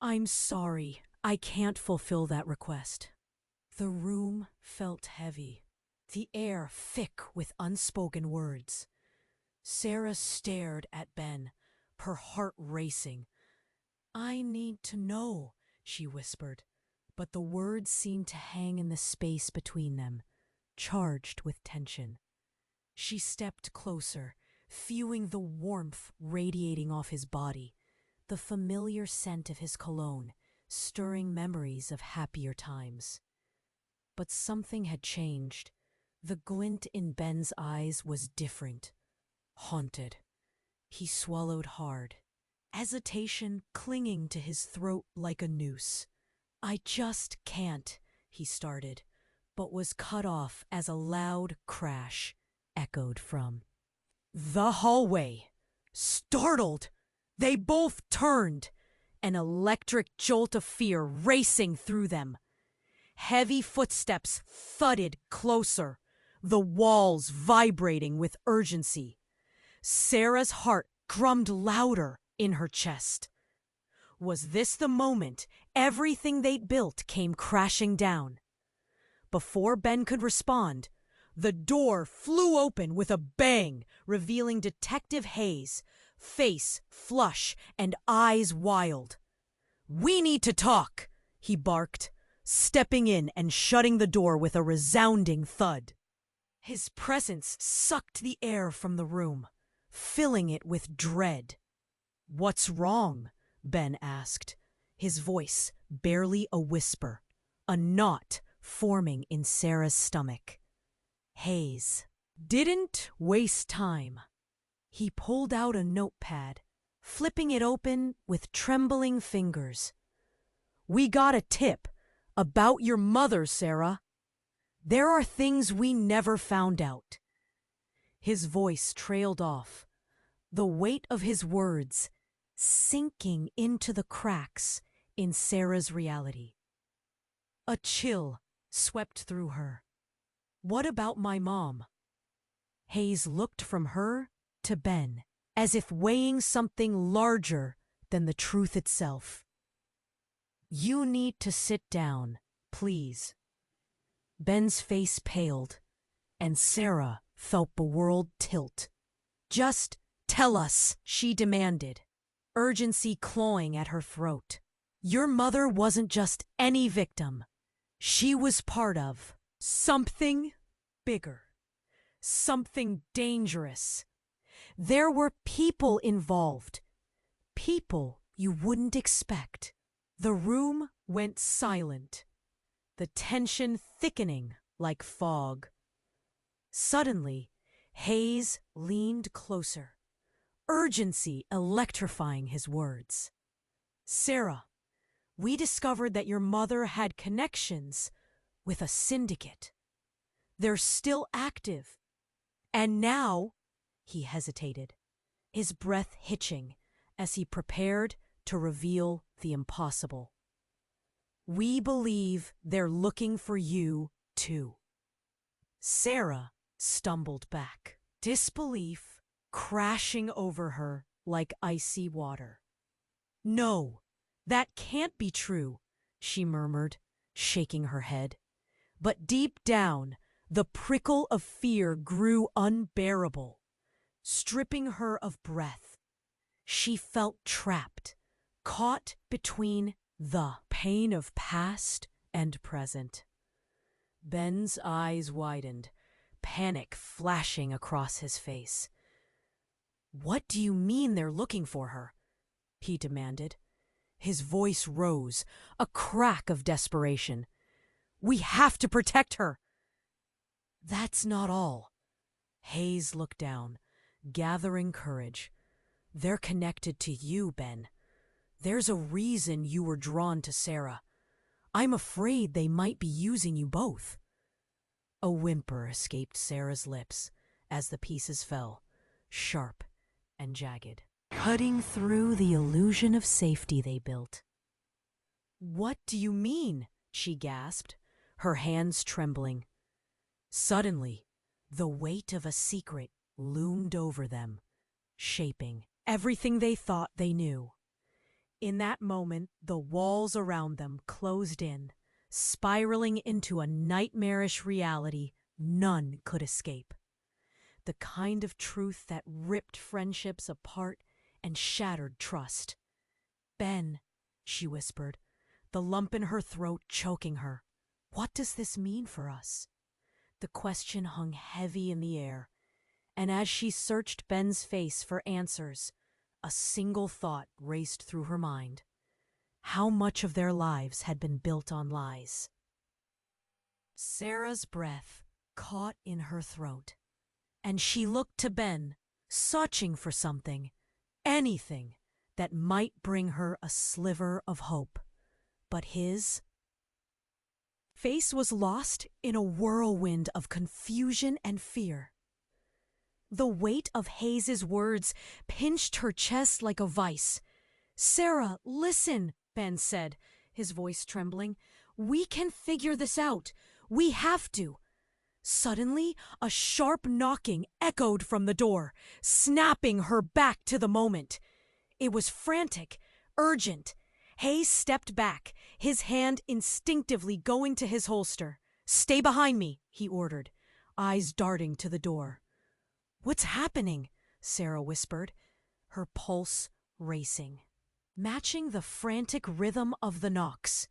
I'm sorry, I can't fulfill that request. The room felt heavy, the air thick with unspoken words. Sarah stared at Ben, her heart racing. I need to know, she whispered, but the words seemed to hang in the space between them, charged with tension. She stepped closer, feeling the warmth radiating off his body, the familiar scent of his cologne, stirring memories of happier times. But something had changed. The glint in Ben's eyes was different, haunted. He swallowed hard, hesitation clinging to his throat like a noose. I just can't, he started, but was cut off as a loud crash echoed from the hallway. Startled, they both turned, an electric jolt of fear racing through them. Heavy footsteps thudded closer, the walls vibrating with urgency. Sarah's heart drummed louder in her chest. Was this the moment everything they'd built came crashing down? Before Ben could respond, the door flew open with a bang, revealing Detective Hayes, face flush and eyes wild. "We need to talk," he barked, stepping in and shutting the door with a resounding thud. His presence sucked the air from the room, filling it with dread. "What's wrong?" Ben asked, his voice barely a whisper, a knot forming in Sarah's stomach. Hayes didn't waste time. He pulled out a notepad, flipping it open with trembling fingers. "We got a tip about your mother, Sarah. There are things we never found out." His voice trailed off, the weight of his words sinking into the cracks in Sarah's reality. A chill swept through her. "What about my mom?" Hayes looked from her to Ben, as if weighing something larger than the truth itself. "You need to sit down, please." Ben's face paled, and Sarah felt the world tilt. "Just tell us," she demanded, urgency clawing at her throat. "Your mother wasn't just any victim. She was part of something bigger, something dangerous. There were people involved, people you wouldn't expect." The room went silent, the tension thickening like fog. Suddenly, Hayes leaned closer, urgency electrifying his words. "Sarah, we discovered that your mother had connections with a syndicate. They're still active. And now," he hesitated, his breath hitching as he prepared to reveal the impossible. "We believe they're looking for you, too." Sarah stumbled back, disbelief crashing over her like icy water. "No, that can't be true," she murmured, shaking her head. But deep down, the prickle of fear grew unbearable, stripping her of breath. She felt trapped, caught between the pain of past and present. Ben's eyes widened, panic flashing across his face. "What do you mean they're looking for her?" he demanded. His voice rose, a crack of desperation. "We have to protect her." "That's not all." Hayes looked down, gathering courage. "They're connected to you, Ben. There's a reason you were drawn to Sarah. I'm afraid they might be using you both." A whimper escaped Sarah's lips as the pieces fell, sharp and jagged, cutting through the illusion of safety they built. "What do you mean?" she gasped, her hands trembling. Suddenly, the weight of a secret loomed over them, shaping everything they thought they knew. In that moment, the walls around them closed in, spiraling into a nightmarish reality none could escape. The kind of truth that ripped friendships apart and shattered trust. "Ben," she whispered, the lump in her throat choking her. "What does this mean for us?" The question hung heavy in the air, and as she searched Ben's face for answers, a single thought raced through her mind. How much of their lives had been built on lies? Sarah's breath caught in her throat, and she looked to Ben, searching for something, anything, that might bring her a sliver of hope. But his face was lost in a whirlwind of confusion and fear. The weight of Hayes's words pinched her chest like a vice. "Sarah, listen," Ben said, his voice trembling. "We can figure this out. We have to." Suddenly, a sharp knocking echoed from the door, snapping her back to the moment. It was frantic, urgent. Hayes stepped back, his hand instinctively going to his holster. "Stay behind me," he ordered, eyes darting to the door. "What's happening?" Sarah whispered, her pulse racing, matching the frantic rhythm of the knocks.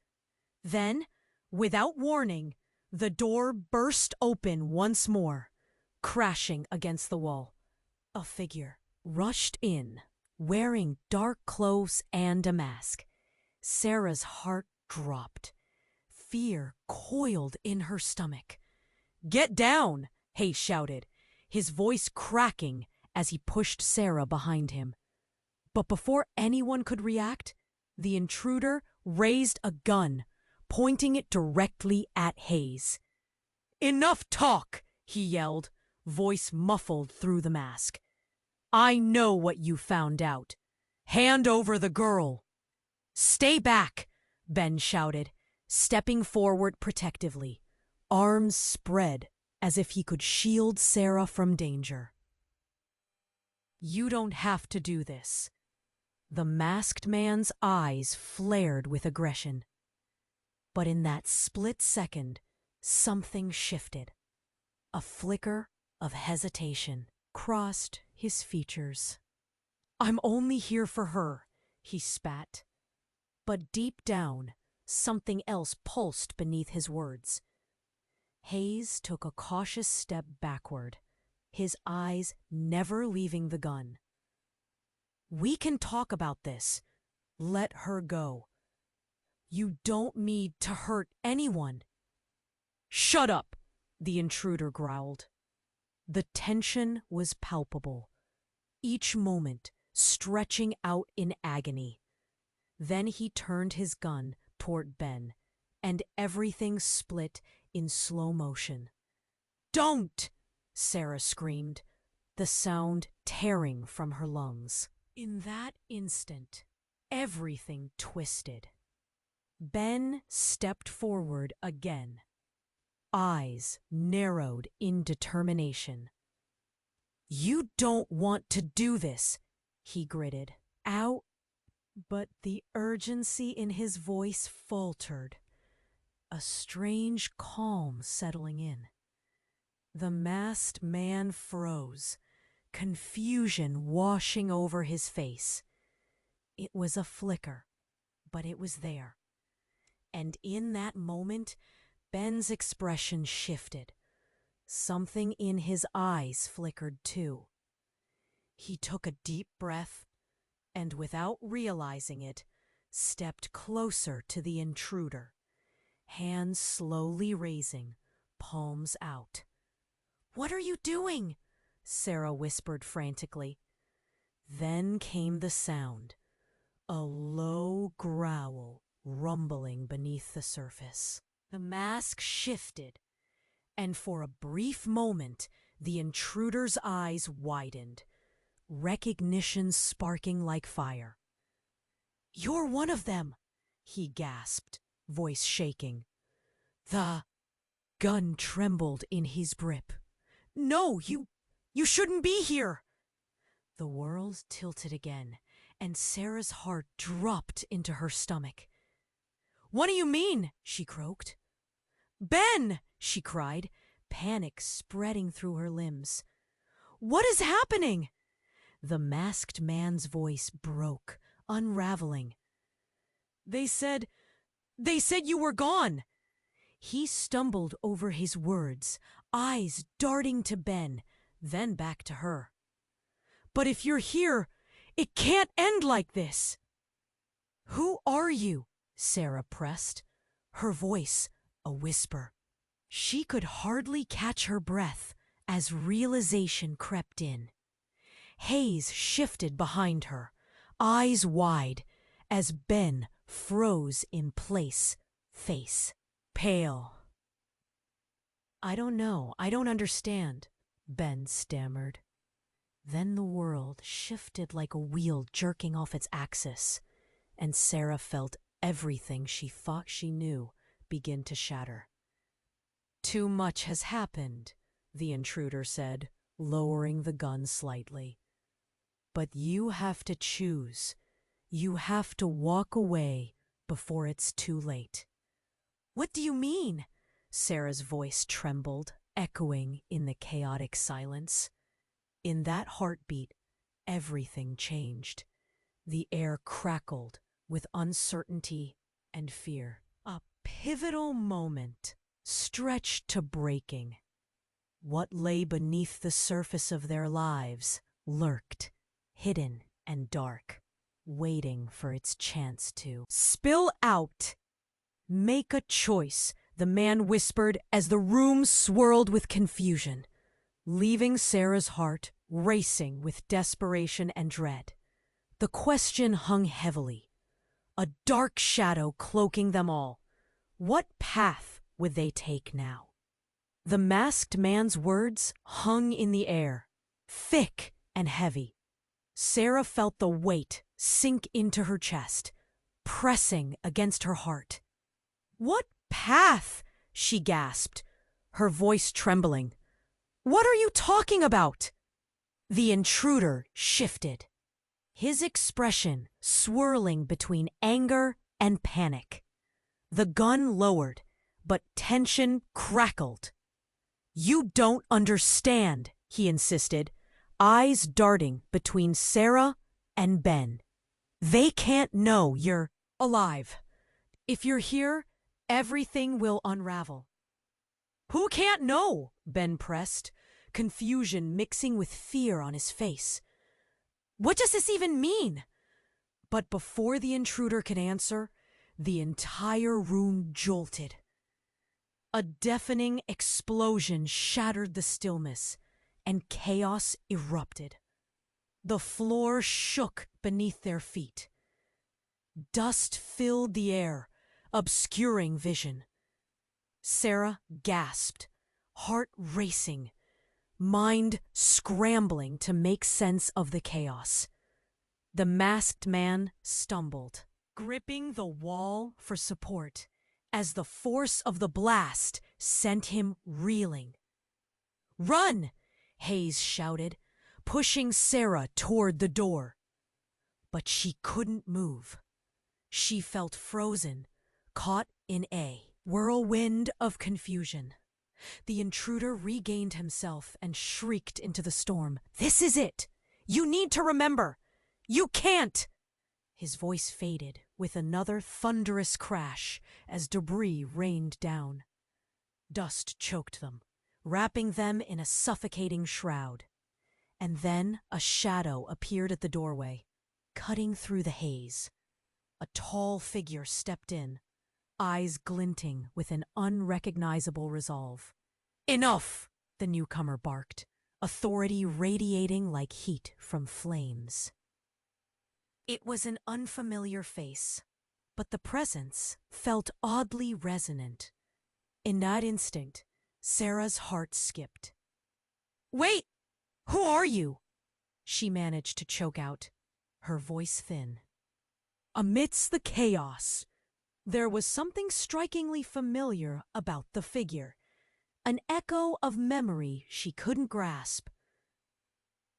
Then, without warning, the door burst open once more, crashing against the wall. A figure rushed in, wearing dark clothes and a mask. Sarah's heart dropped. Fear coiled in her stomach. "Get down!" Hayes shouted, his voice cracking as he pushed Sarah behind him. But before anyone could react, the intruder raised a gun, pointing it directly at Hayes. "Enough talk!" he yelled, voice muffled through the mask. "I know what you found out. Hand over the girl." "Stay back!" Ben shouted, stepping forward protectively, arms spread as if he could shield Sarah from danger. "You don't have to do this." The masked man's eyes flared with aggression. But in that split second, something shifted. A flicker of hesitation crossed his features. "I'm only here for her," he spat. But deep down, something else pulsed beneath his words. Hayes took a cautious step backward, his eyes never leaving the gun. "We can talk about this. Let her go. You don't need to hurt anyone." "Shut up!" the intruder growled. The tension was palpable, each moment stretching out in agony. Then he turned his gun toward Ben, and everything split in slow motion. "Don't!" Sarah screamed, the sound tearing from her lungs. In that instant, everything twisted. Ben stepped forward again, eyes narrowed in determination. "You don't want to do this," he gritted. "Ow!" But the urgency in his voice faltered, a strange calm settling in. The masked man froze, confusion washing over his face. It was a flicker, but it was there. And in that moment, Ben's expression shifted. Something in his eyes flickered too. He took a deep breath and, without realizing it, stepped closer to the intruder, hands slowly raising, palms out. "What are you doing?" Sarah whispered frantically. Then came the sound, a low growl rumbling beneath the surface. The mask shifted, and for a brief moment the intruder's eyes widened, recognition sparking like fire. "You're one of them," he gasped, voice shaking. The gun trembled in his grip. "No, you shouldn't be here." The world tilted again, and Sarah's heart dropped into her stomach. "What do you mean?" she croaked. "Ben!" she cried, panic spreading through her limbs. "What is happening?" The masked man's voice broke, unraveling. They said you were gone." He stumbled over his words, eyes darting to Ben, then back to her. "But if you're here, it can't end like this." "Who are you?" Sarah pressed, her voice a whisper. She could hardly catch her breath as realization crept in. Haze shifted behind her, eyes wide, as Ben froze in place, face pale. "I don't know, I don't understand," Ben stammered. Then the world shifted like a wheel jerking off its axis, and Sarah felt everything she thought she knew begin to shatter. "Too much has happened," the intruder said, lowering the gun slightly. "But you have to choose. You have to walk away before it's too late." "What do you mean?" Sarah's voice trembled, echoing in the chaotic silence. In that heartbeat, everything changed. The air crackled with uncertainty and fear. A pivotal moment stretched to breaking. What lay beneath the surface of their lives lurked, hidden and dark, waiting for its chance to spill out. "Make a choice," the man whispered as the room swirled with confusion, leaving Sarah's heart racing with desperation and dread. The question hung heavily, a dark shadow cloaking them all. What path would they take now? The masked man's words hung in the air, thick and heavy. Sarah felt the weight sink into her chest, pressing against her heart. "What path?" she gasped, her voice trembling. "What are you talking about?" The intruder shifted, his expression swirling between anger and panic. The gun lowered, but tension crackled. "You don't understand," he insisted, eyes darting between Sarah and Ben. "They can't know you're alive. If you're here, everything will unravel." "Who can't know?" Ben pressed, confusion mixing with fear on his face. "What does this even mean?" But before the intruder could answer, the entire room jolted. A deafening explosion shattered the stillness, and chaos erupted. The floor shook beneath their feet. Dust filled the air, obscuring vision. Sarah gasped, heart racing, mind scrambling to make sense of the chaos. The masked man stumbled, gripping the wall for support, as the force of the blast sent him reeling. "Run!" Hayes shouted, pushing Sarah toward the door. But she couldn't move. She felt frozen, caught in a whirlwind of confusion. The intruder regained himself and shrieked into the storm. "This is it! You need to remember! You can't!" His voice faded with another thunderous crash as debris rained down. Dust choked them, wrapping them in a suffocating shroud. And then a shadow appeared at the doorway, cutting through the haze. A tall figure stepped in, eyes glinting with an unrecognizable resolve. "Enough!" the newcomer barked, authority radiating like heat from flames. It was an unfamiliar face, but the presence felt oddly resonant. In that instant, Sarah's heart skipped. "Wait! Who are you?" she managed to choke out, her voice thin. Amidst the chaos, there was something strikingly familiar about the figure, an echo of memory she couldn't grasp.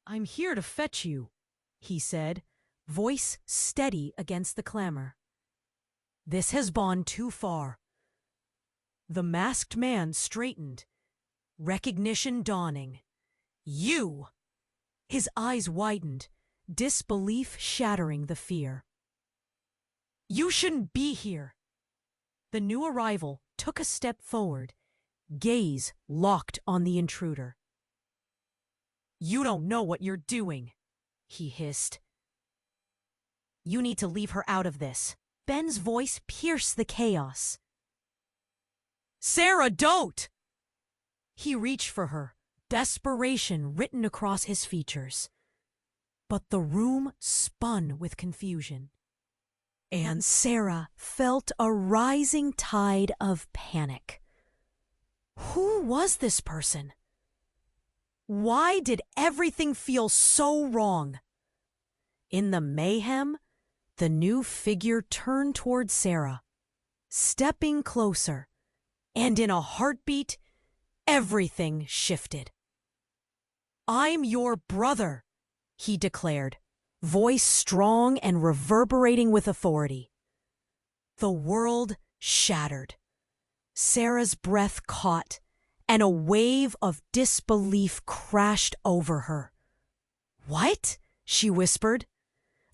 "I'm here to fetch you," he said, voice steady against the clamor. "This has gone too far." The masked man straightened, recognition dawning. "You!" His eyes widened, disbelief shattering the fear. "You shouldn't be here." The new arrival took a step forward, gaze locked on the intruder. "You don't know what you're doing," he hissed. "You need to leave her out of this." Ben's voice pierced the chaos. "Sarah, don't!" He reached for her, desperation written across his features. But the room spun with confusion, and Sarah felt a rising tide of panic. Who was this person? Why did everything feel so wrong? In the mayhem, the new figure turned toward Sarah, stepping closer, and in a heartbeat, everything shifted. "I'm your brother," he declared, voice strong and reverberating with authority. The world shattered. Sarah's breath caught, and a wave of disbelief crashed over her. "What?" she whispered,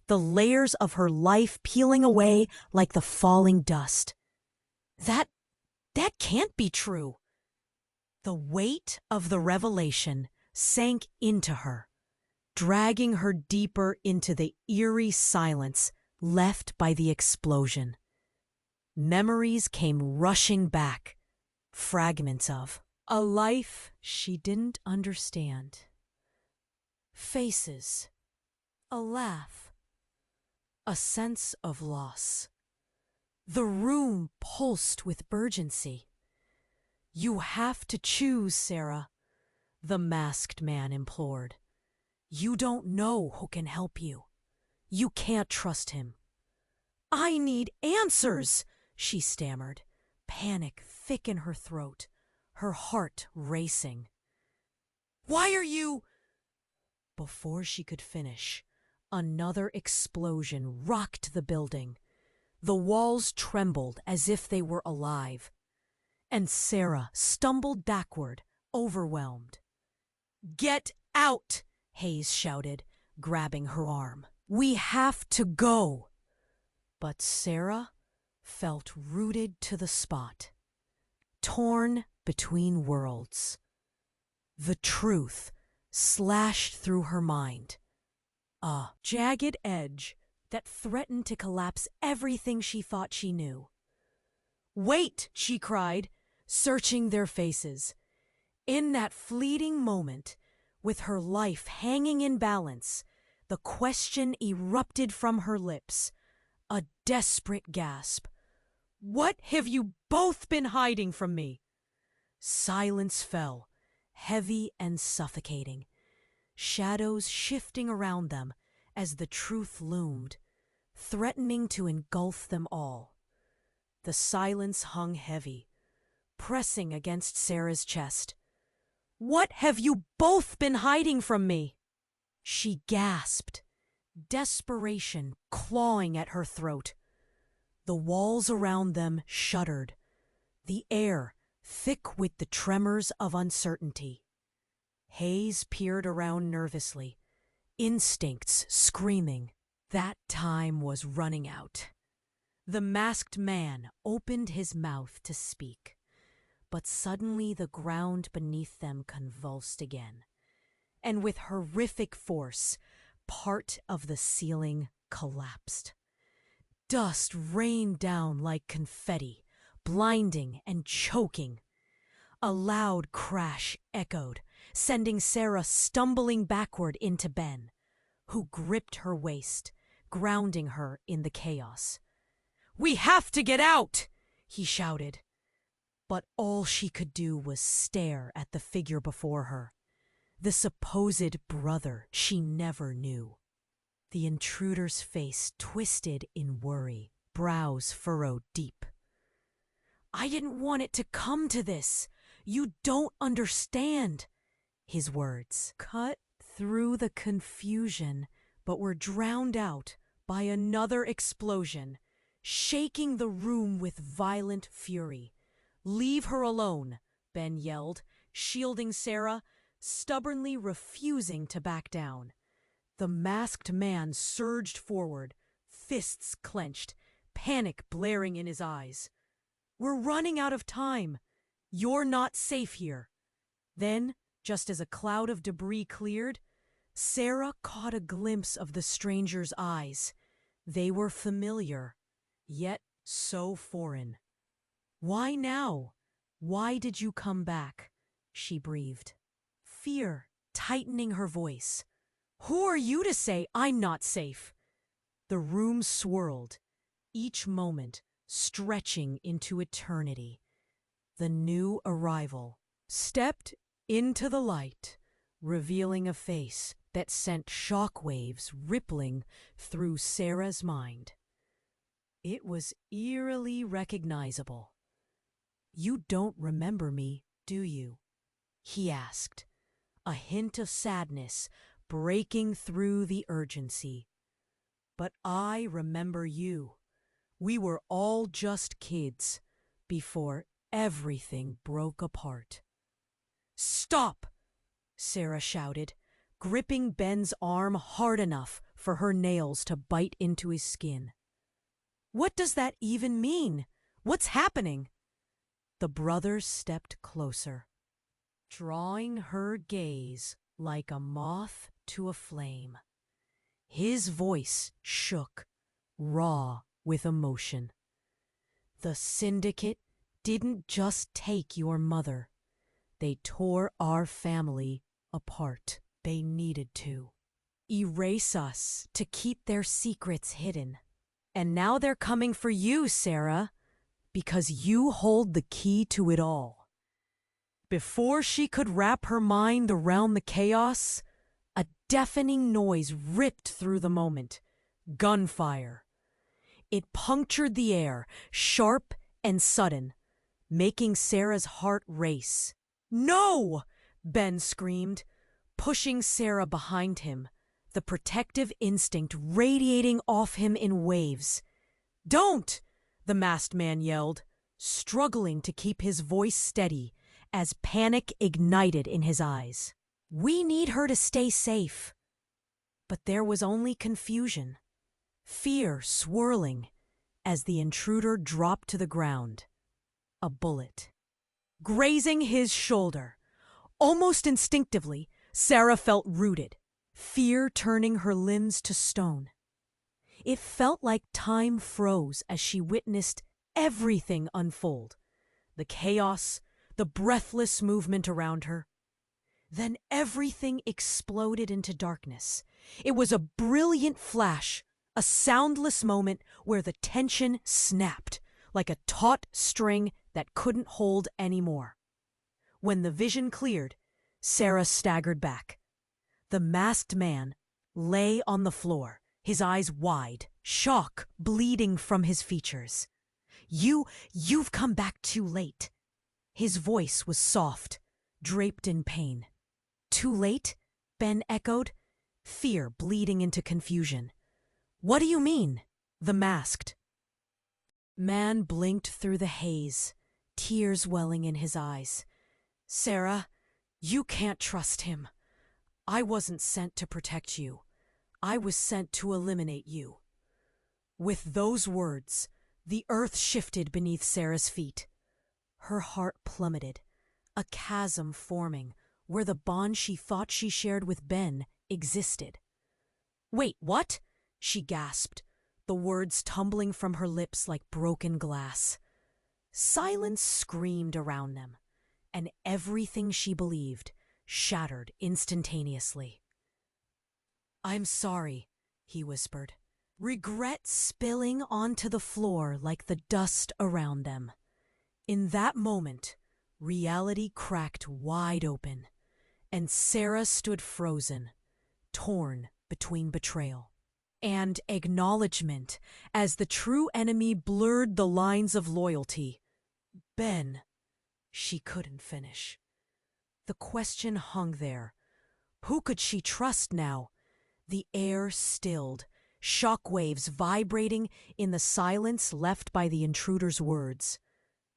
the layers of her life peeling away like the falling dust. That can't be true." The weight of the revelation sank into her, dragging her deeper into the eerie silence left by the explosion. Memories came rushing back, fragments of a life she didn't understand. Faces, a laugh, a sense of loss. The room pulsed with urgency. "You have to choose, Sarah," the masked man implored. "You don't know who can help you. You can't trust him." "I need answers," she stammered, panic thick in her throat, her heart racing. "Why are you—" Before she could finish, another explosion rocked the building. The walls trembled as if they were alive, and Sarah stumbled backward, overwhelmed. "Get out!" Hayes shouted, grabbing her arm. "We have to go." But Sarah felt rooted to the spot, torn between worlds. The truth slashed through her mind, a jagged edge that threatened to collapse everything she thought she knew. "Wait!" she cried, searching their faces. In that fleeting moment, with her life hanging in balance, the question erupted from her lips, a desperate gasp. "What have you both been hiding from me?" Silence fell, heavy and suffocating, shadows shifting around them as the truth loomed, threatening to engulf them all. The silence hung heavy, pressing against Sarah's chest. "What have you both been hiding from me?" She gasped, desperation clawing at her throat. The walls around them shuddered, the air thick with the tremors of uncertainty. Hayes peered around nervously, instincts screaming. That time was running out. The masked man opened his mouth to speak, but suddenly the ground beneath them convulsed again, and with horrific force, part of the ceiling collapsed. Dust rained down like confetti, blinding and choking. A loud crash echoed, sending Sarah stumbling backward into Ben, who gripped her waist, grounding her in the chaos. "We have to get out!" he shouted. But all she could do was stare at the figure before her, the supposed brother she never knew. The intruder's face twisted in worry, brows furrowed deep. "I didn't want it to come to this. You don't understand." His words cut through the confusion, but were drowned out by another explosion, shaking the room with violent fury. "Leave her alone," Ben yelled, shielding Sarah, stubbornly refusing to back down. The masked man surged forward, fists clenched, panic blaring in his eyes. "We're running out of time. You're not safe here." Then, just as a cloud of debris cleared, Sarah caught a glimpse of the stranger's eyes. They were familiar, yet so foreign. "Why now? Why did you come back?" she breathed, fear tightening her voice. "Who are you to say I'm not safe?" The room swirled, each moment stretching into eternity. The new arrival stepped into the light, revealing a face that sent shockwaves rippling through Sarah's mind. It was eerily recognizable. "You don't remember me, do you?" he asked, a hint of sadness breaking through the urgency. "But I remember you. We were all just kids before everything broke apart." "Stop!" Sarah shouted, gripping Ben's arm hard enough for her nails to bite into his skin. "What does that even mean? What's happening?" The brothers stepped closer, drawing her gaze like a moth to a flame. His voice shook, raw with emotion. "The syndicate didn't just take your mother. They tore our family apart. They needed to erase us to keep their secrets hidden. And now they're coming for you, Sarah, because you hold the key to it all." Before she could wrap her mind around the chaos, a deafening noise ripped through the moment. Gunfire. It punctured the air, sharp and sudden, making Sarah's heart race. "No!" Ben screamed, pushing Sarah behind him, the protective instinct radiating off him in waves. "Don't!" the masked man yelled, struggling to keep his voice steady as panic ignited in his eyes. "We need her to stay safe." But there was only confusion, fear swirling as the intruder dropped to the ground. A bullet grazing his shoulder. Almost instinctively, Sarah felt rooted, fear turning her limbs to stone. It felt like time froze as she witnessed everything unfold. The chaos, the breathless movement around her. Then everything exploded into darkness. It was a brilliant flash, a soundless moment where the tension snapped like a taut string that couldn't hold anymore. When the vision cleared, Sarah staggered back. The masked man lay on the floor, his eyes wide, shock bleeding from his features. You've come back too late." His voice was soft, draped in pain. "Too late?" Ben echoed, fear bleeding into confusion. "What do you mean?" The masked man blinked through the haze, tears welling in his eyes. "Sarah, you can't trust him. I wasn't sent to protect you. I was sent to eliminate you." With those words, the earth shifted beneath Sarah's feet. Her heart plummeted, a chasm forming where the bond she thought she shared with Ben existed. "Wait, what?" she gasped, the words tumbling from her lips like broken glass. Silence screamed around them, and everything she believed shattered instantaneously. "I'm sorry," he whispered, regret spilling onto the floor like the dust around them. In that moment, reality cracked wide open, and Sarah stood frozen, torn between betrayal and acknowledgement as the true enemy blurred the lines of loyalty. "Ben," she couldn't finish. The question hung there. Who could she trust now? The air stilled, shockwaves vibrating in the silence left by the intruder's words.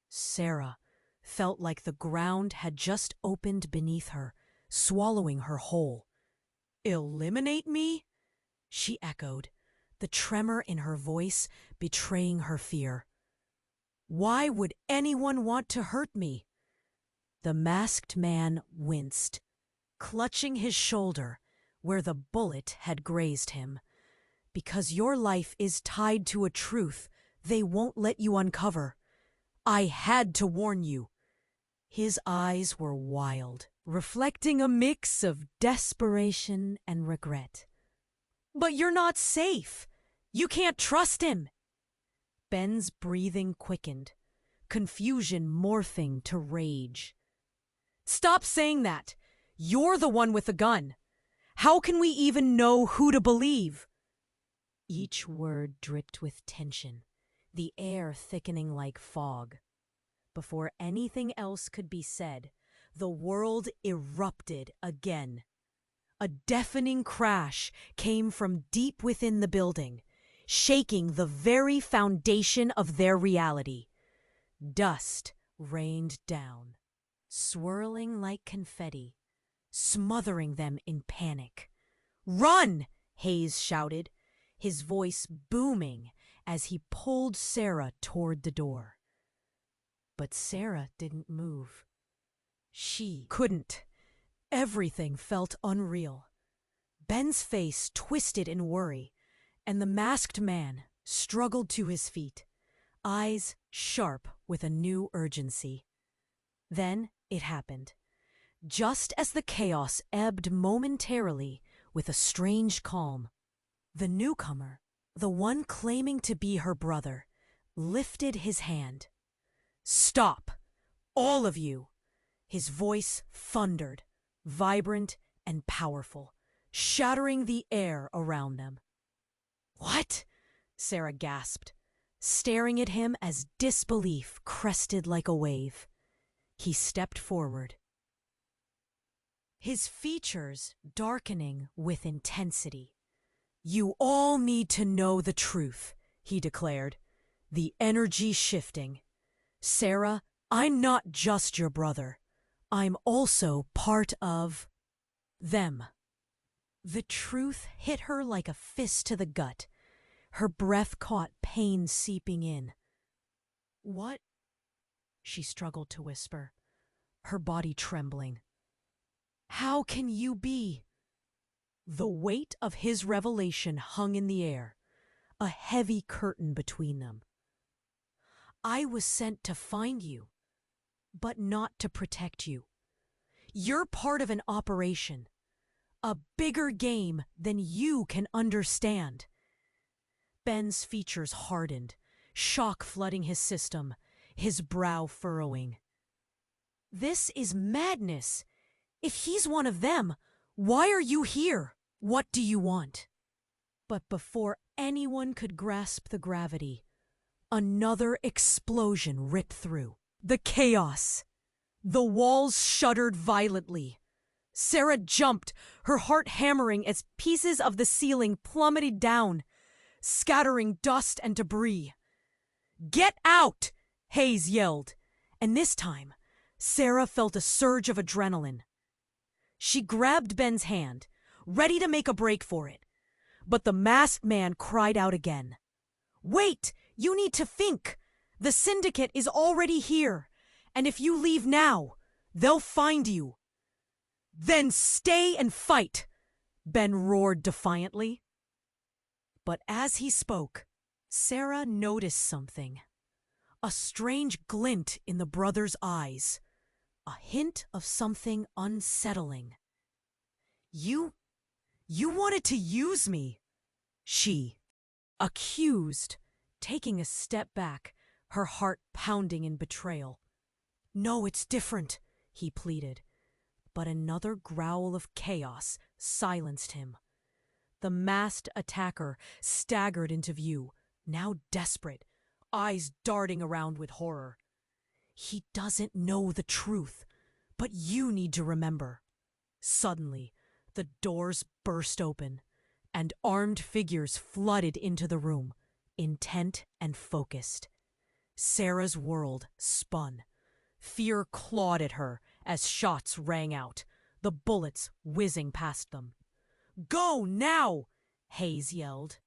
Sarah felt like the ground had just opened beneath her, swallowing her whole. "Eliminate me?" she echoed, the tremor in her voice betraying her fear. "Why would anyone want to hurt me?" The masked man winced, clutching his shoulder where the bullet had grazed him. "Because your life is tied to a truth they won't let you uncover. I had to warn you." His eyes were wild, reflecting a mix of desperation and regret. "But you're not safe. You can't trust him." Ben's breathing quickened, confusion morphing to rage. "Stop saying that. You're the one with the gun. How can we even know who to believe?" Each word dripped with tension, the air thickening like fog. Before anything else could be said, the world erupted again. A deafening crash came from deep within the building, shaking the very foundation of their reality. Dust rained down, swirling like confetti, smothering them in panic. "Run!" Hayes shouted, his voice booming as he pulled Sarah toward the door. But Sarah didn't move. She couldn't. Everything felt unreal. Ben's face twisted in worry, and the masked man struggled to his feet, eyes sharp with a new urgency. Then it happened. Just as the chaos ebbed momentarily with a strange calm, the newcomer, the one claiming to be her brother, lifted his hand. "Stop! All of you!" His voice thundered, vibrant and powerful, shattering the air around them. "What?" Sarah gasped, staring at him as disbelief crested like a wave. He stepped forward, his features darkening with intensity. "You all need to know the truth," he declared, the energy shifting. "Sarah, I'm not just your brother. I'm also part of them." The truth hit her like a fist to the gut. Her breath caught pain seeping in. "What?" she struggled to whisper, her body trembling. "How can you be?" The weight of his revelation hung in the air, a heavy curtain between them. "I was sent to find you, but not to protect you. You're part of an operation, a bigger game than you can understand." Ben's features hardened, shock flooding his system, his brow furrowing. "This is madness. If he's one of them, why are you here? What do you want?" But before anyone could grasp the gravity, another explosion ripped through. The chaos. The walls shuddered violently. Sarah jumped, her heart hammering as pieces of the ceiling plummeted down, scattering dust and debris. "Get out!" Hayes yelled, and this time, Sarah felt a surge of adrenaline. She grabbed Ben's hand, ready to make a break for it, but the masked man cried out again. "Wait! You need to think! The syndicate is already here, and if you leave now, they'll find you." "Then stay and fight!" Ben roared defiantly. But as he spoke, Sarah noticed something. A strange glint in the brother's eyes, a hint of something unsettling. You wanted to use me," she accused, taking a step back, her heart pounding in betrayal. "No, it's different," he pleaded, but another growl of chaos silenced him. The masked attacker staggered into view, now desperate, eyes darting around with horror. "He doesn't know the truth, but you need to remember." Suddenly, the doors burst open, and armed figures flooded into the room, intent and focused. Sarah's world spun. Fear clawed at her as shots rang out, the bullets whizzing past them. "Go now!" Hayes yelled,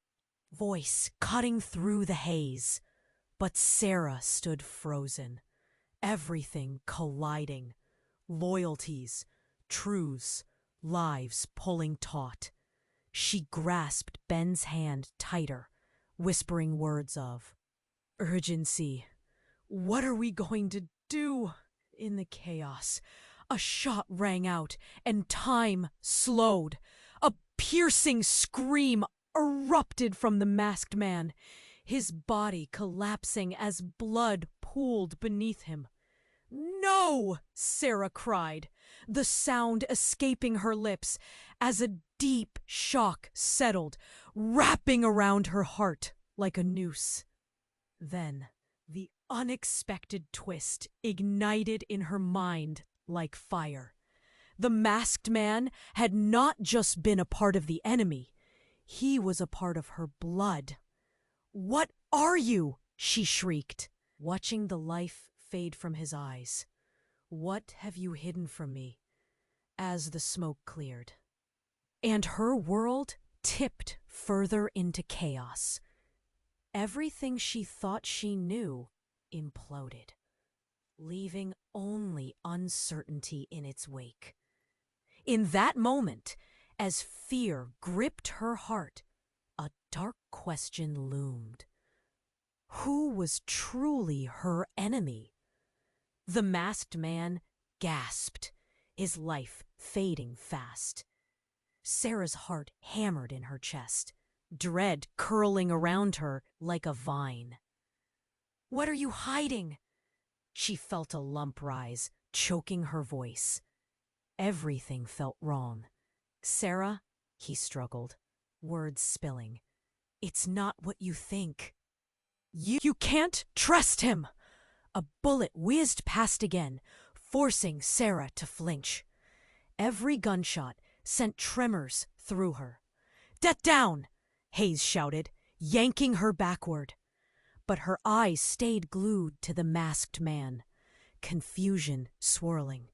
voice cutting through the haze. But Sarah stood frozen, everything colliding. Loyalties, truths, lives pulling taut. She grasped Ben's hand tighter, whispering words of urgency. "What are we going to do?" In the chaos, a shot rang out and time slowed. A piercing scream erupted from the masked man, his body collapsing as blood pooled beneath him. "No!" Sarah cried, the sound escaping her lips as a deep shock settled, wrapping around her heart like a noose. Then the unexpected twist ignited in her mind like fire. The masked man had not just been a part of the enemy, he was a part of her blood. "What are you?" she shrieked, watching the life fade from his eyes. "What have you hidden from me?" As the smoke cleared. And her world tipped further into chaos. Everything she thought she knew imploded, leaving only uncertainty in its wake. In that moment, as fear gripped her heart, a dark question loomed. Who was truly her enemy? The masked man gasped, his life fading fast. Sarah's heart hammered in her chest, dread curling around her like a vine. "What are you hiding?" She felt a lump rise, choking her voice. Everything felt wrong. "Sarah," he struggled, words spilling, "it's not what you think. You can't trust him!" A bullet whizzed past again, forcing Sarah to flinch. Every gunshot sent tremors through her. "Get down!" Hayes shouted, yanking her backward. But her eyes stayed glued to the masked man, confusion swirling.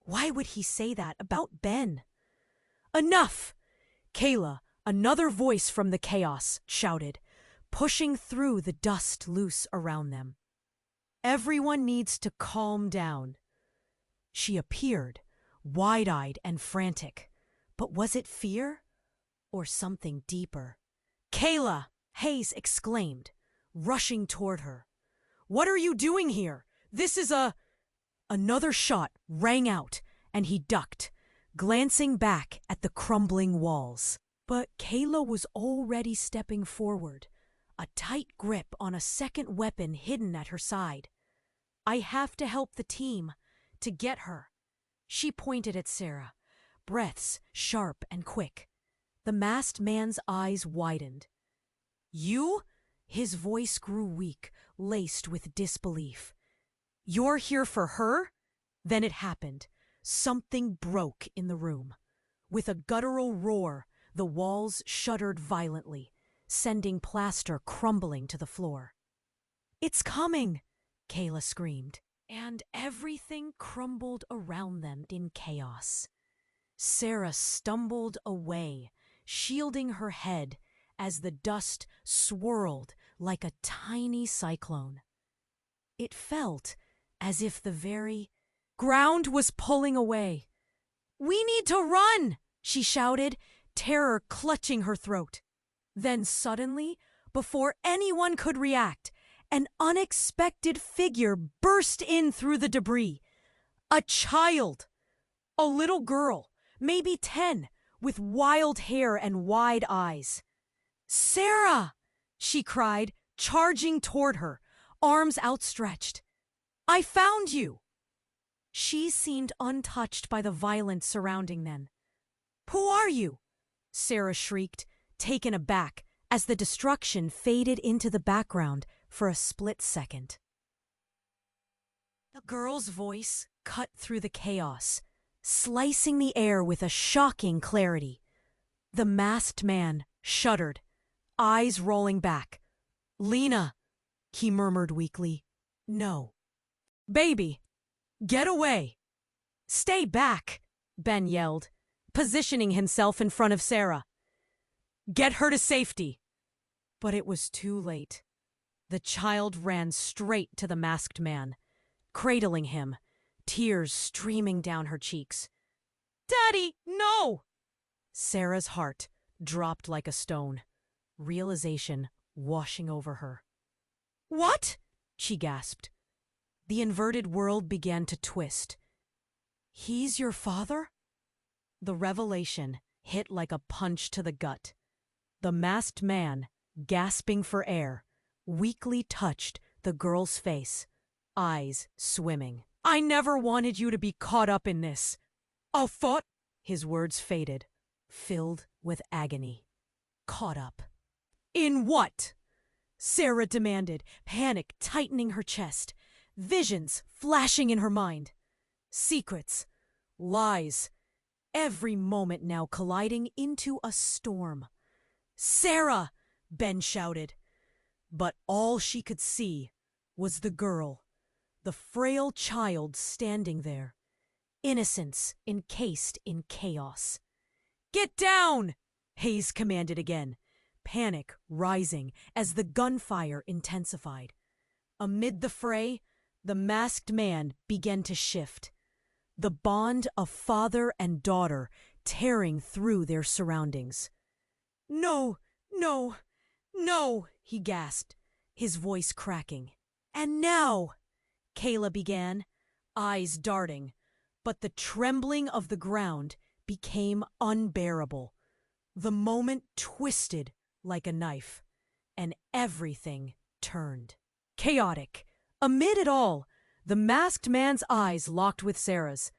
Why would he say that about Ben? "Enough!" Kayla, another voice from the chaos, shouted, pushing through the dust loose around them. "Everyone needs to calm down." She appeared, wide-eyed and frantic. But was it fear? Or something deeper? "Kayla!" Hayes exclaimed, rushing toward her. "What are you doing here? This is a—" Another shot rang out, and he ducked, glancing back at the crumbling walls. But Kayla was already stepping forward, a tight grip on a second weapon hidden at her side. "I have to help the team, to get her." She pointed at Sarah, breaths sharp and quick. The masked man's eyes widened. "You?" His voice grew weak, laced with disbelief. "You're here for her?" Then it happened. Something broke in the room. With a guttural roar, the walls shuddered violently, sending plaster crumbling to the floor. "It's coming!" Kayla screamed, and everything crumbled around them in chaos. Sarah stumbled away, shielding her head as the dust swirled like a tiny cyclone. It felt as if the very ground was pulling away. "We need to run!" she shouted, terror clutching her throat. Then suddenly, before anyone could react, an unexpected figure burst in through the debris. A child! A little girl, maybe 10, with wild hair and wide eyes. "Sarah!" she cried, charging toward her, arms outstretched. "I found you!" She seemed untouched by the violence surrounding them. "Who are you?" Sarah shrieked, taken aback as the destruction faded into the background for a split second. The girl's voice cut through the chaos, slicing the air with a shocking clarity. The masked man shuddered, eyes rolling back. "Lena," he murmured weakly. "No." "Baby, get away!" "Stay back!" Ben yelled, positioning himself in front of Sarah. "Get her to safety!" But it was too late. The child ran straight to the masked man, cradling him, tears streaming down her cheeks. "Daddy, no!" Sarah's heart dropped like a stone, realization washing over her. "What?" she gasped. The inverted world began to twist. "He's your father?" The revelation hit like a punch to the gut. The masked man, gasping for air, weakly touched the girl's face, eyes swimming. "I never wanted you to be caught up in this. I thought—" His words faded, filled with agony. "Caught up? In what?" Sarah demanded, panic tightening her chest, visions flashing in her mind. Secrets, lies, every moment now colliding into a storm. "Sarah!" Ben shouted. But all she could see was the girl, the frail child standing there, innocence encased in chaos. "Get down!" Hayes commanded again, panic rising as the gunfire intensified. Amid the fray, the masked man began to shift, the bond of father and daughter tearing through their surroundings. "No, no, no," he gasped, his voice cracking. "And now," Kayla began, eyes darting, but the trembling of the ground became unbearable. The moment twisted like a knife, and everything turned. Chaotic. Amid it all, the masked man's eyes locked with Sarah's.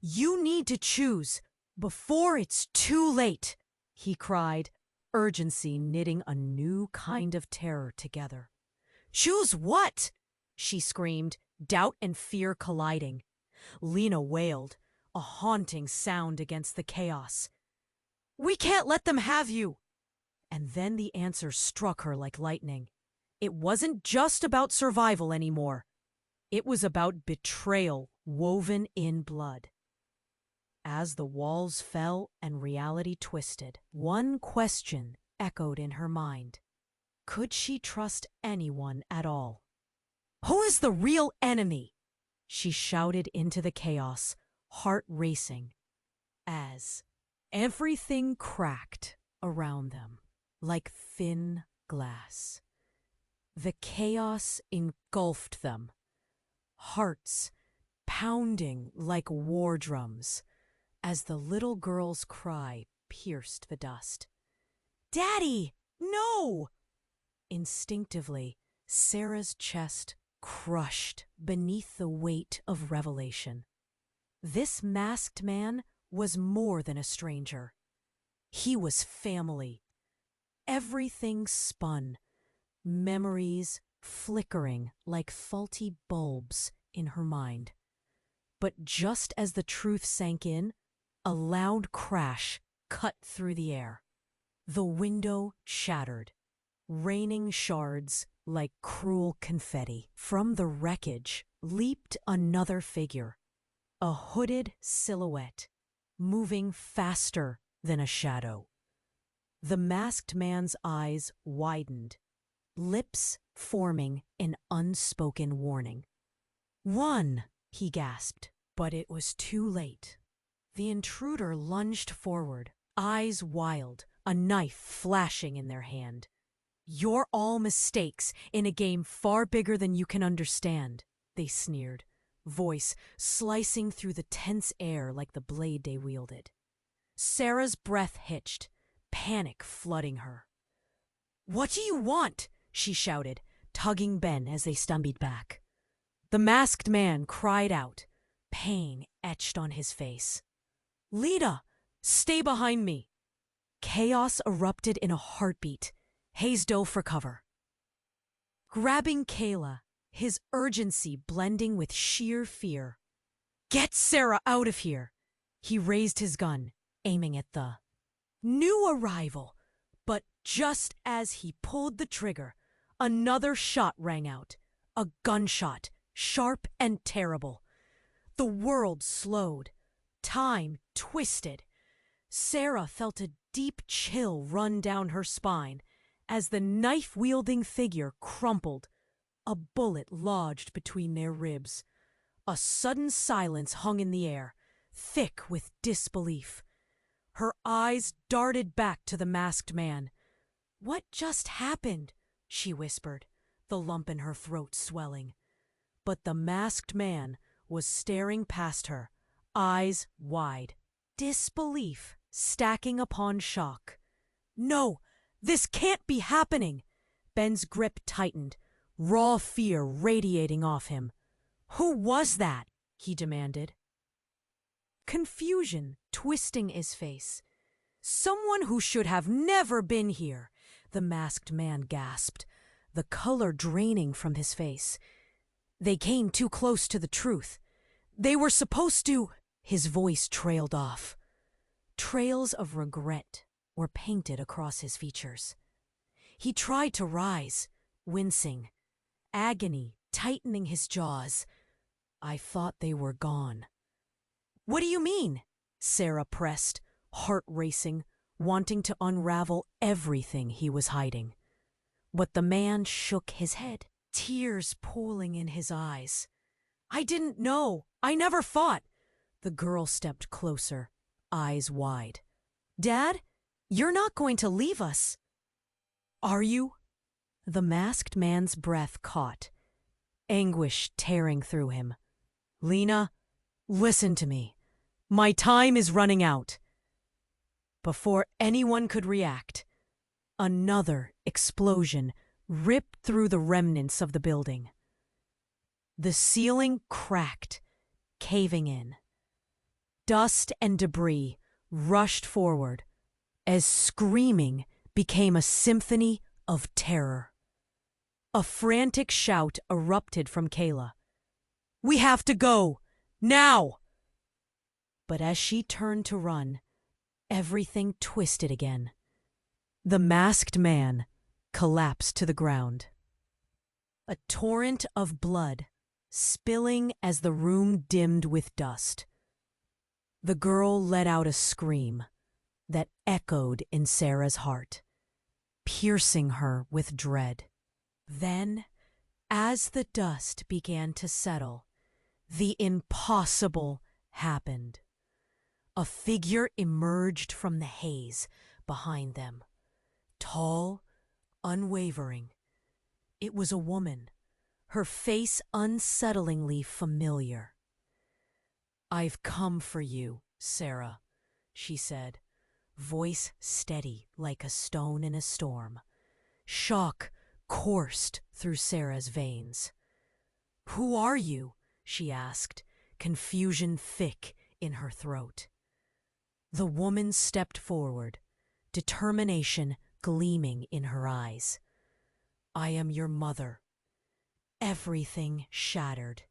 "You need to choose before it's too late," he cried, urgency knitting a new kind of terror together. "Choose what?" she screamed, doubt and fear colliding. Lena wailed, a haunting sound against the chaos. "We can't let them have you!" And then the answer struck her like lightning. It wasn't just about survival anymore. It was about betrayal woven in blood. As the walls fell and reality twisted, one question echoed in her mind. Could she trust anyone at all? "Who is the real enemy?" she shouted into the chaos, heart racing, as everything cracked around them like thin glass. The chaos engulfed them, hearts pounding like war drums, as the little girl's cry pierced the dust. "Daddy, no!" Instinctively, Sarah's chest crushed beneath the weight of revelation. This masked man was more than a stranger. He was family. Everything spun, memories flickering like faulty bulbs in her mind. But just as the truth sank in, a loud crash cut through the air. The window shattered, raining shards like cruel confetti. From the wreckage leaped another figure, a hooded silhouette, moving faster than a shadow. The masked man's eyes widened, lips forming an unspoken warning. "One," he gasped, but it was too late. The intruder lunged forward, eyes wild, a knife flashing in their hand. "You're all mistakes in a game far bigger than you can understand," they sneered, voice slicing through the tense air like the blade they wielded. Sarah's breath hitched, panic flooding her. "What do you want?" she shouted, tugging Ben as they stumbled back. The masked man cried out, pain etched on his face. "Lita, stay behind me!" Chaos erupted in a heartbeat. Hayes dove for cover. Grabbing Kayla, his urgency blending with sheer fear. "Get Sarah out of here!" He raised his gun, aiming at the New arrival. But just as he pulled the trigger, another shot rang out. A gunshot, sharp and terrible. The world slowed. Time twisted. Sarah felt a deep chill run down her spine as the knife-wielding figure crumpled. A bullet lodged between their ribs. A sudden silence hung in the air, thick with disbelief. Her eyes darted back to the masked man. "What just happened?" she whispered, the lump in her throat swelling. But the masked man was staring past her, eyes wide, disbelief stacking upon shock. "No, this can't be happening!" Ben's grip tightened, raw fear radiating off him. "Who was that?" he demanded. Confusion twisting his face. "Someone who should have never been here," the masked man gasped, the color draining from his face. "They came too close to the truth. They were supposed to—" His voice trailed off. Trails of regret were painted across his features. He tried to rise, wincing, agony tightening his jaws. "I thought they were gone." "What do you mean?" Sarah pressed, heart racing, wanting to unravel everything he was hiding. But the man shook his head, tears pooling in his eyes. "I didn't know. I never fought." The girl stepped closer, eyes wide. "Dad, you're not going to leave us." "Are you?" The masked man's breath caught, anguish tearing through him. "Lena, listen to me. My time is running out." Before anyone could react, another explosion ripped through the remnants of the building. The ceiling cracked, caving in. Dust and debris rushed forward as screaming became a symphony of terror. A frantic shout erupted from Kayla. "We have to go! Now!" But as she turned to run, everything twisted again. The masked man collapsed to the ground. A torrent of blood spilling as the room dimmed with dust. The girl let out a scream that echoed in Sarah's heart, piercing her with dread. Then, as the dust began to settle, the impossible happened. A figure emerged from the haze behind them, tall, unwavering. It was a woman, her face unsettlingly familiar. "I've come for you, Sarah," she said, voice steady like a stone in a storm. Shock coursed through Sarah's veins. "Who are you?" she asked, confusion thick in her throat. The woman stepped forward, determination gleaming in her eyes. "I am your mother." Everything shattered,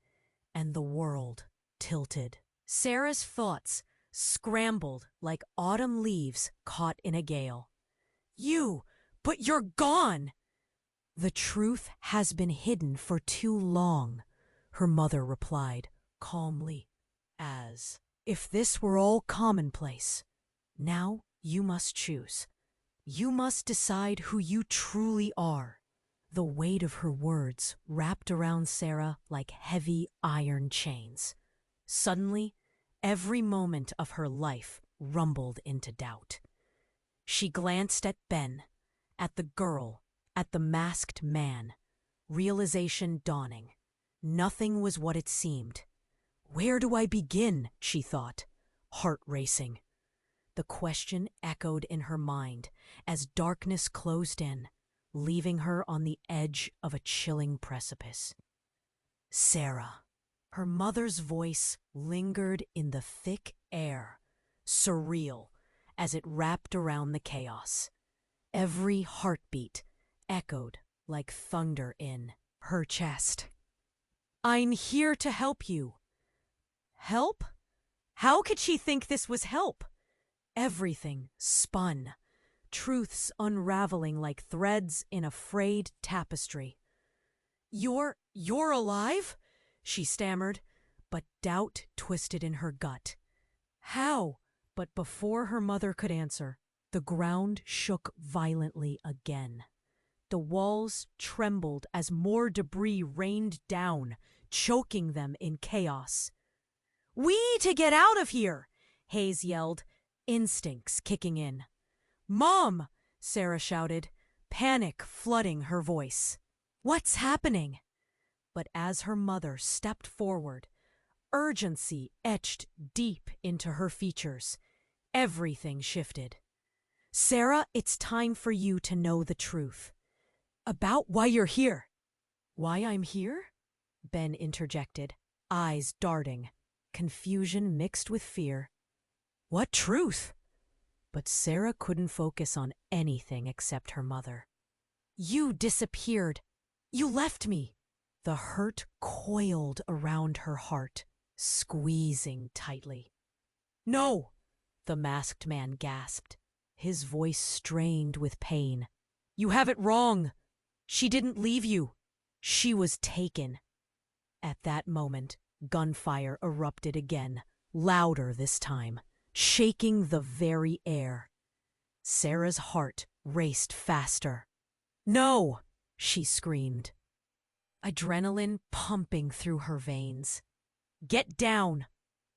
and the world tilted. Sarah's thoughts scrambled like autumn leaves caught in a gale. But you're gone!" "The truth has been hidden for too long," her mother replied calmly, as if this were all commonplace. "Now you must choose. You must decide who you truly are." The weight of her words wrapped around Sarah like heavy iron chains. Suddenly, every moment of her life rumbled into doubt. She glanced at Ben, at the girl, at the masked man, realization dawning. Nothing was what it seemed. "Where do I begin?" she thought, heart racing. The question echoed in her mind as darkness closed in, leaving her on the edge of a chilling precipice. "Sarah." Her mother's voice lingered in the thick air, surreal as it wrapped around the chaos. Every heartbeat echoed like thunder in her chest. "I'm here to help you." Help? How could she think this was help? Everything spun, truths unraveling like threads in a frayed tapestry. You're alive? She stammered, but doubt twisted in her gut. How? But before her mother could answer, the ground shook violently again. The walls trembled as more debris rained down, choking them in chaos. "We need to get out of here!" Hayes yelled, instincts kicking in. "Mom!" Sarah shouted, panic flooding her voice. "What's happening?" But as her mother stepped forward, urgency etched deep into her features. Everything shifted. "Sarah, it's time for you to know the truth. About why you're here." "Why I'm here?" Ben interjected, eyes darting, confusion mixed with fear. "What truth?" But Sarah couldn't focus on anything except her mother. "You disappeared. You left me." The hurt coiled around her heart, squeezing tightly. "No!" the masked man gasped, his voice strained with pain. "You have it wrong. She didn't leave you. She was taken." At that moment, gunfire erupted again, louder this time, shaking the very air. Sarah's heart raced faster. "No!" she screamed, adrenaline pumping through her veins. "Get down!"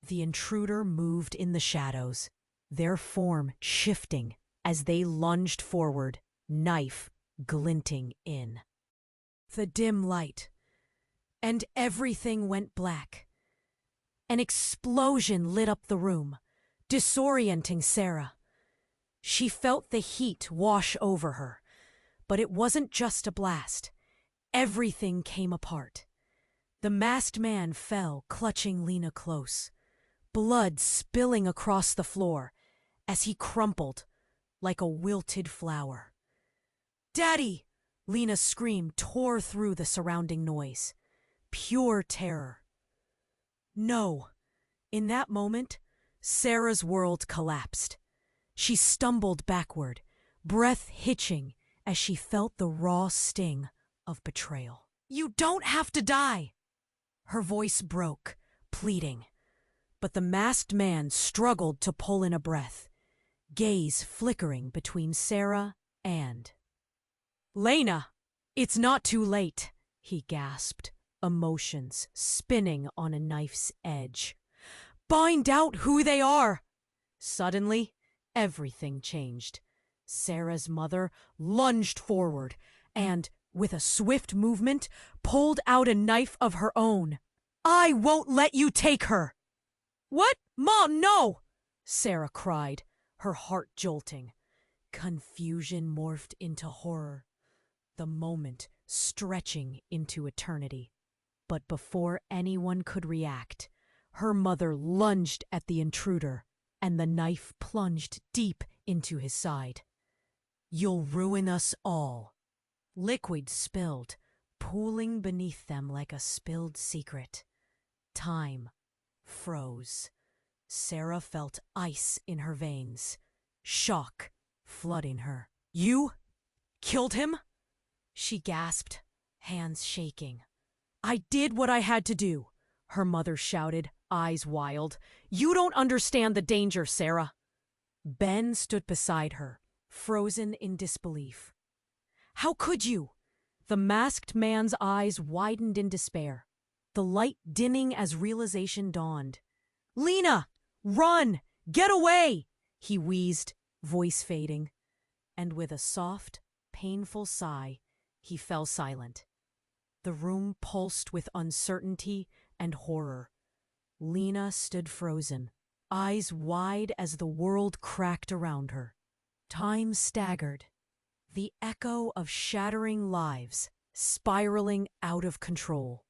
The intruder moved in the shadows, their form shifting as they lunged forward, knife glinting in. The dim light, and everything went black. An explosion lit up the room, disorienting Sarah. She felt the heat wash over her, but it wasn't just a blast. Everything came apart. The masked man fell, clutching Lena close, blood spilling across the floor as he crumpled like a wilted flower. "Daddy!" Lena's scream tore through the surrounding noise. Pure terror. No. In that moment, Sarah's world collapsed. She stumbled backward, breath hitching as she felt the raw sting of betrayal. "You don't have to die!" Her voice broke, pleading. But the masked man struggled to pull in a breath, gaze flickering between Sarah and... "Lena, it's not too late," he gasped, emotions spinning on a knife's edge. "Find out who they are!" Suddenly, everything changed. Sarah's mother lunged forward and, with a swift movement, pulled out a knife of her own. "I won't let you take her!" "What? Mom, no!" Sarah cried, her heart jolting. Confusion morphed into horror, the moment stretching into eternity. But before anyone could react, her mother lunged at the intruder, and the knife plunged deep into his side. "You'll ruin us all." Liquid spilled, pooling beneath them like a spilled secret. Time froze. Sarah felt ice in her veins, shock flooding her. "You killed him?" she gasped, hands shaking. "I did what I had to do," her mother shouted, eyes wild. "You don't understand the danger, Sarah." Ben stood beside her, frozen in disbelief. "How could you?" The masked man's eyes widened in despair, the light dimming as realization dawned. "Lena, run! Get away!" he wheezed, voice fading. And with a soft, painful sigh, he fell silent. The room pulsed with uncertainty and horror. Lena stood frozen, eyes wide as the world cracked around her. Time staggered, the echo of shattering lives spiraling out of control.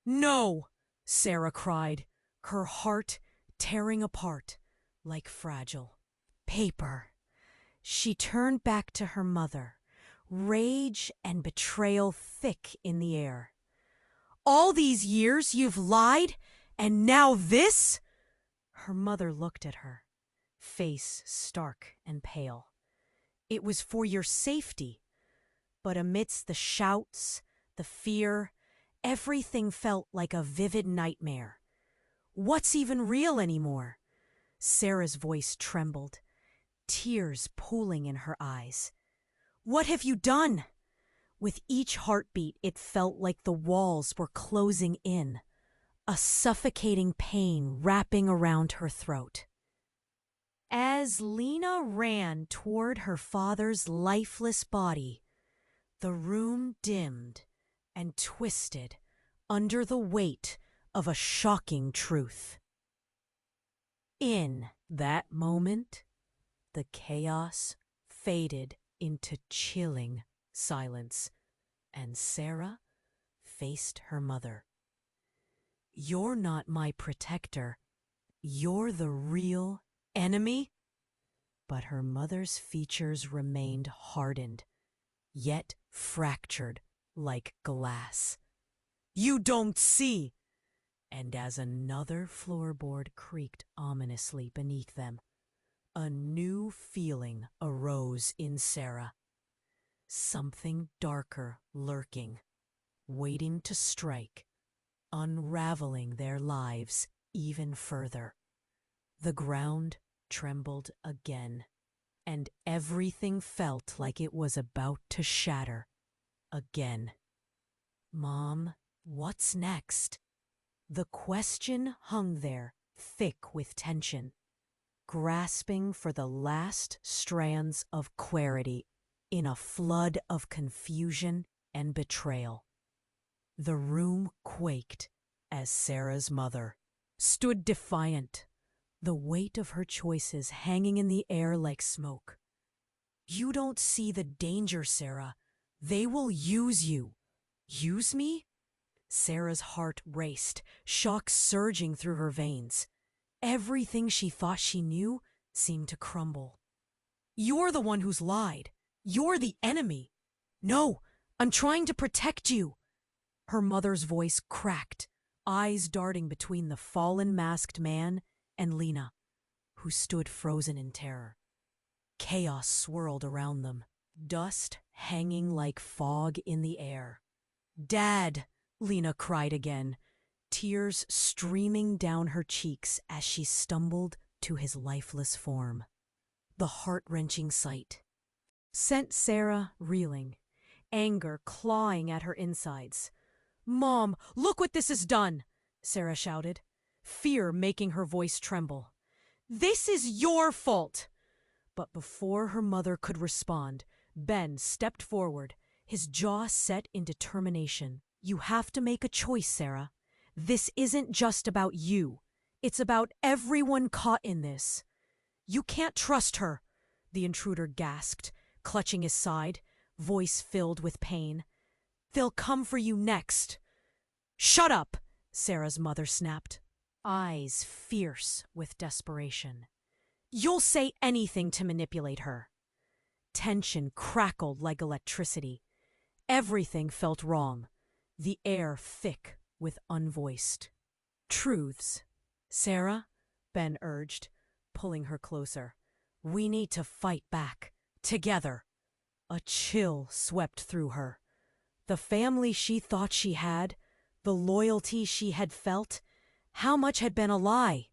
"No!" Sarah cried, her heart tearing apart like fragile paper. She turned back to her mother, rage and betrayal thick in the air. "All these years you've lied, and now this?" Her mother looked at her, face stark and pale. It was for your safety. But amidst the shouts, the fear, everything felt like a vivid nightmare. What's even real anymore? Sarah's voice trembled, tears pooling in her eyes. What have you done? With each heartbeat, it felt like the walls were closing in, a suffocating pain wrapping around her throat. As Lena ran toward her father's lifeless body, the room dimmed and twisted under the weight of a shocking truth. In that moment, the chaos faded into chilling silence, and Sarah faced her mother. You're not my protector. You're the real enemy? But her mother's features remained hardened, yet fractured like glass. You don't see! And as another floorboard creaked ominously beneath them, a new feeling arose in Sarah. Something darker lurking, waiting to strike, unraveling their lives even further. The ground trembled again, and everything felt like it was about to shatter again. Mom, what's next? The question hung there, thick with tension, grasping for the last strands of clarity in a flood of confusion and betrayal. The room quaked as Sarah's mother stood defiant, the weight of her choices hanging in the air like smoke. You don't see the danger, Sarah. They will use you. Use me? Sarah's heart raced, shock surging through her veins. Everything she thought she knew seemed to crumble. You're the one who's lied. You're the enemy. No, I'm trying to protect you. Her mother's voice cracked, eyes darting between the fallen masked man and Lena, who stood frozen in terror. Chaos swirled around them, dust hanging like fog in the air. Dad! Lena cried again, tears streaming down her cheeks as she stumbled to his lifeless form. The heart-wrenching sight sent Sarah reeling, anger clawing at her insides. Mom, look what this has done, Sarah shouted, fear making her voice tremble. This is your fault! But before her mother could respond, Ben stepped forward, his jaw set in determination. You have to make a choice, Sarah. This isn't just about you. It's about everyone caught in this. You can't trust her, the intruder gasped, clutching his side, voice filled with pain. They'll come for you next. Shut up, Sarah's mother snapped, eyes fierce with desperation. You'll say anything to manipulate her. Tension crackled like electricity. Everything felt wrong, the air thick with unvoiced truths. Sarah, Ben urged, pulling her closer. We need to fight back, together. A chill swept through her. The family she thought she had, the loyalty she had felt, how much had been a lie?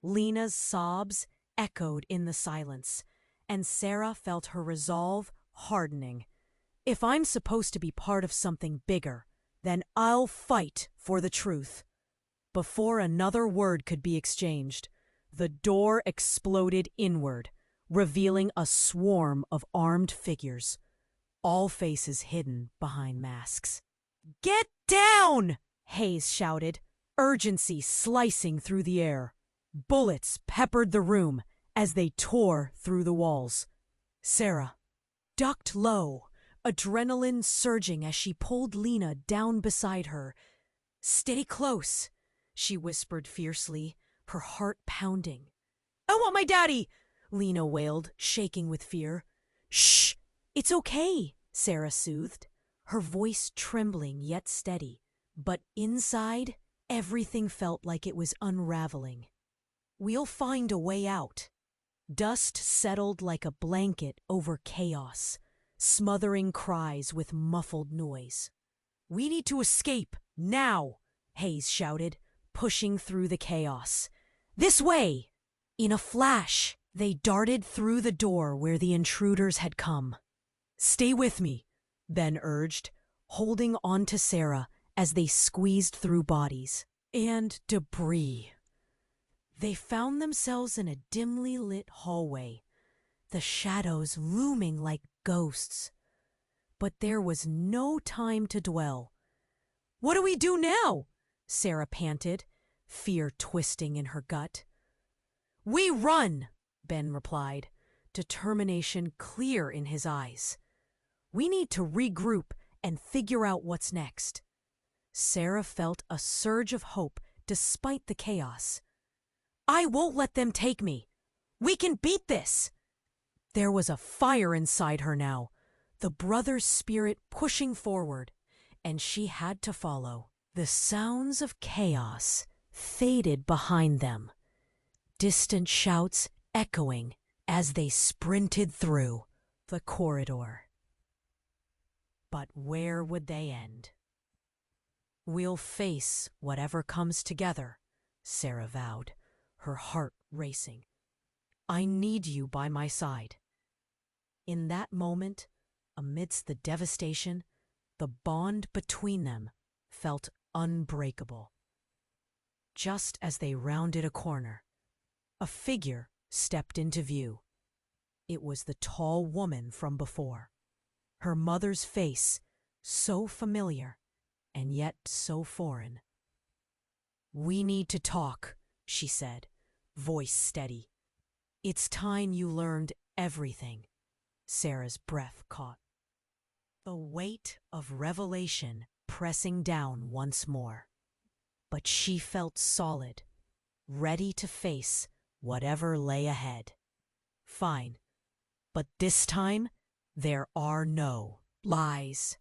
Lena's sobs echoed in the silence, and Sarah felt her resolve hardening. If I'm supposed to be part of something bigger, then I'll fight for the truth. Before another word could be exchanged, the door exploded inward, revealing a swarm of armed figures, all faces hidden behind masks. Get down! Hayes shouted, urgency slicing through the air. Bullets peppered the room as they tore through the walls. Sarah ducked low, adrenaline surging as she pulled Lena down beside her. Stay close, she whispered fiercely, her heart pounding. I want my daddy, Lena wailed, shaking with fear. Shh, it's okay, Sarah soothed, her voice trembling yet steady. But inside, everything felt like it was unraveling. We'll find a way out. Dust settled like a blanket over chaos, smothering cries with muffled noise. "We need to escape, now!" Hayes shouted, pushing through the chaos. "This way!" In a flash, they darted through the door where the intruders had come. "Stay with me," Ben urged, holding on to Sarah as they squeezed through bodies and debris. They found themselves in a dimly lit hallway, the shadows looming like ghosts. But there was no time to dwell. "What do we do now?" Sarah panted, fear twisting in her gut. "We run," Ben replied, determination clear in his eyes. "We need to regroup and figure out what's next." Sarah felt a surge of hope despite the chaos. "I won't let them take me. We can beat this." There was a fire inside her now, the brother's spirit pushing forward, and she had to follow. The sounds of chaos faded behind them, distant shouts echoing as they sprinted through the corridor. But where would they end? "We'll face whatever comes together," Sarah vowed, her heart racing. "I need you by my side." In that moment, amidst the devastation, the bond between them felt unbreakable. Just as they rounded a corner, a figure stepped into view. It was the tall woman from before. Her mother's face, so familiar and yet so foreign. "We need to talk," she said, voice steady. "It's time you learned everything." Sarah's breath caught, the weight of revelation pressing down once more. But she felt solid, ready to face whatever lay ahead. "Fine, but this time there are no lies."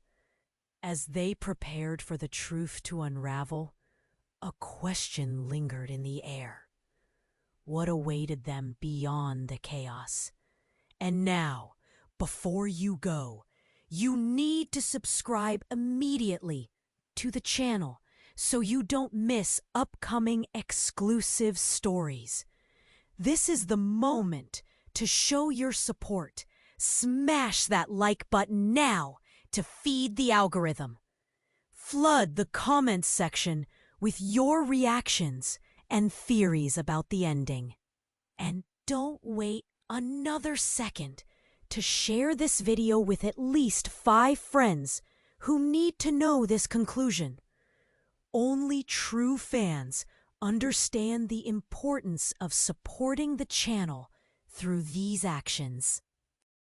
As they prepared for the truth to unravel, a question lingered in the air. What awaited them beyond the chaos? And now, before you go, you need to subscribe immediately to the channel so you don't miss upcoming exclusive stories. This is the moment to show your support. Smash that like button now to feed the algorithm. Flood the comments section with your reactions and theories about the ending. And don't wait another second to share this video with at least 5 friends who need to know this conclusion. Only true fans understand the importance of supporting the channel through these actions.